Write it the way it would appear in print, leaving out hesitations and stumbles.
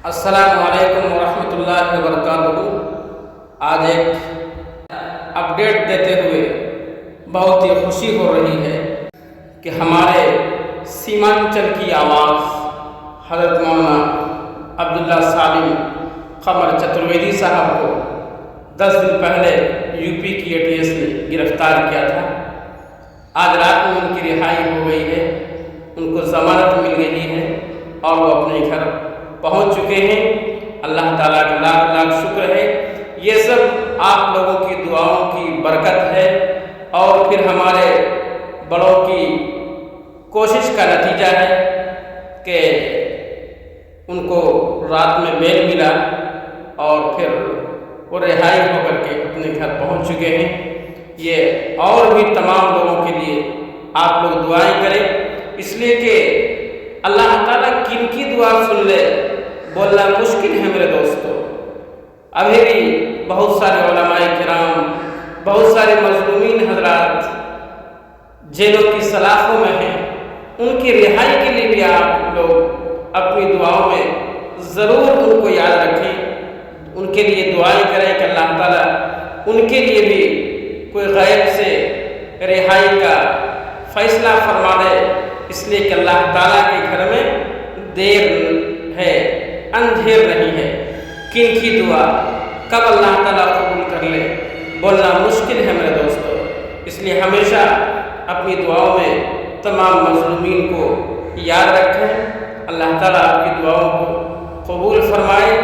السلام علیکم ورحمۃ اللہ وبرکاتہ۔ آج ایک اپڈیٹ دیتے ہوئے بہت ہی خوشی ہو رہی ہے کہ ہمارے سیمانچل کی آواز حضرت مولانا عبداللہ سالم قمر چترویدی صاحب کو 10 دن پہلے یو پی کی ATS نے گرفتار کیا تھا۔ آج رات میں ان کی رہائی ہو گئی ہے، ان کو ضمانت مل گئی ہے اور وہ اپنے گھر پہنچ چکے ہیں۔ اللہ تعالیٰ کا لاکھ لاکھ شکر ہے۔ یہ سب آپ لوگوں کی دعاؤں کی برکت ہے اور پھر ہمارے بڑوں کی کوشش کا نتیجہ ہے کہ ان کو رات میں بیل ملا اور پھر وہ رہائی ہو کر کے اپنے گھر پہنچ چکے ہیں۔ یہ اور بھی تمام لوگوں کے لیے آپ لوگ دعائیں کریں، اس لیے کہ اللہ تعالیٰ کن کی دعا سن لے بولنا مشکل ہے میرے دوستو۔ ابھی بھی بہت سارے علماء کرام، بہت سارے مظلومین حضرات جیلوں کی سلاخوں میں ہیں، ان کی رہائی کے لیے بھی آپ لوگ اپنی دعاؤں میں ضرور ان کو یاد رکھیں، ان کے لیے دعائیں کریں کہ اللہ تعالیٰ ان کے لیے بھی کوئی غیب سے رہائی کا فیصلہ فرما دے، اس لیے کہ اللہ تعالیٰ کے گھر میں دیر ہے، اندھیر نہیں ہے۔ کن کی دعا کب اللہ تعالیٰ قبول کر لے بولنا مشکل ہے میرے دوستو، اس لیے ہمیشہ اپنی دعاؤں میں تمام مظلومین کو یاد رکھیں۔ اللہ تعالیٰ آپ کی دعاؤں کو قبول فرمائے۔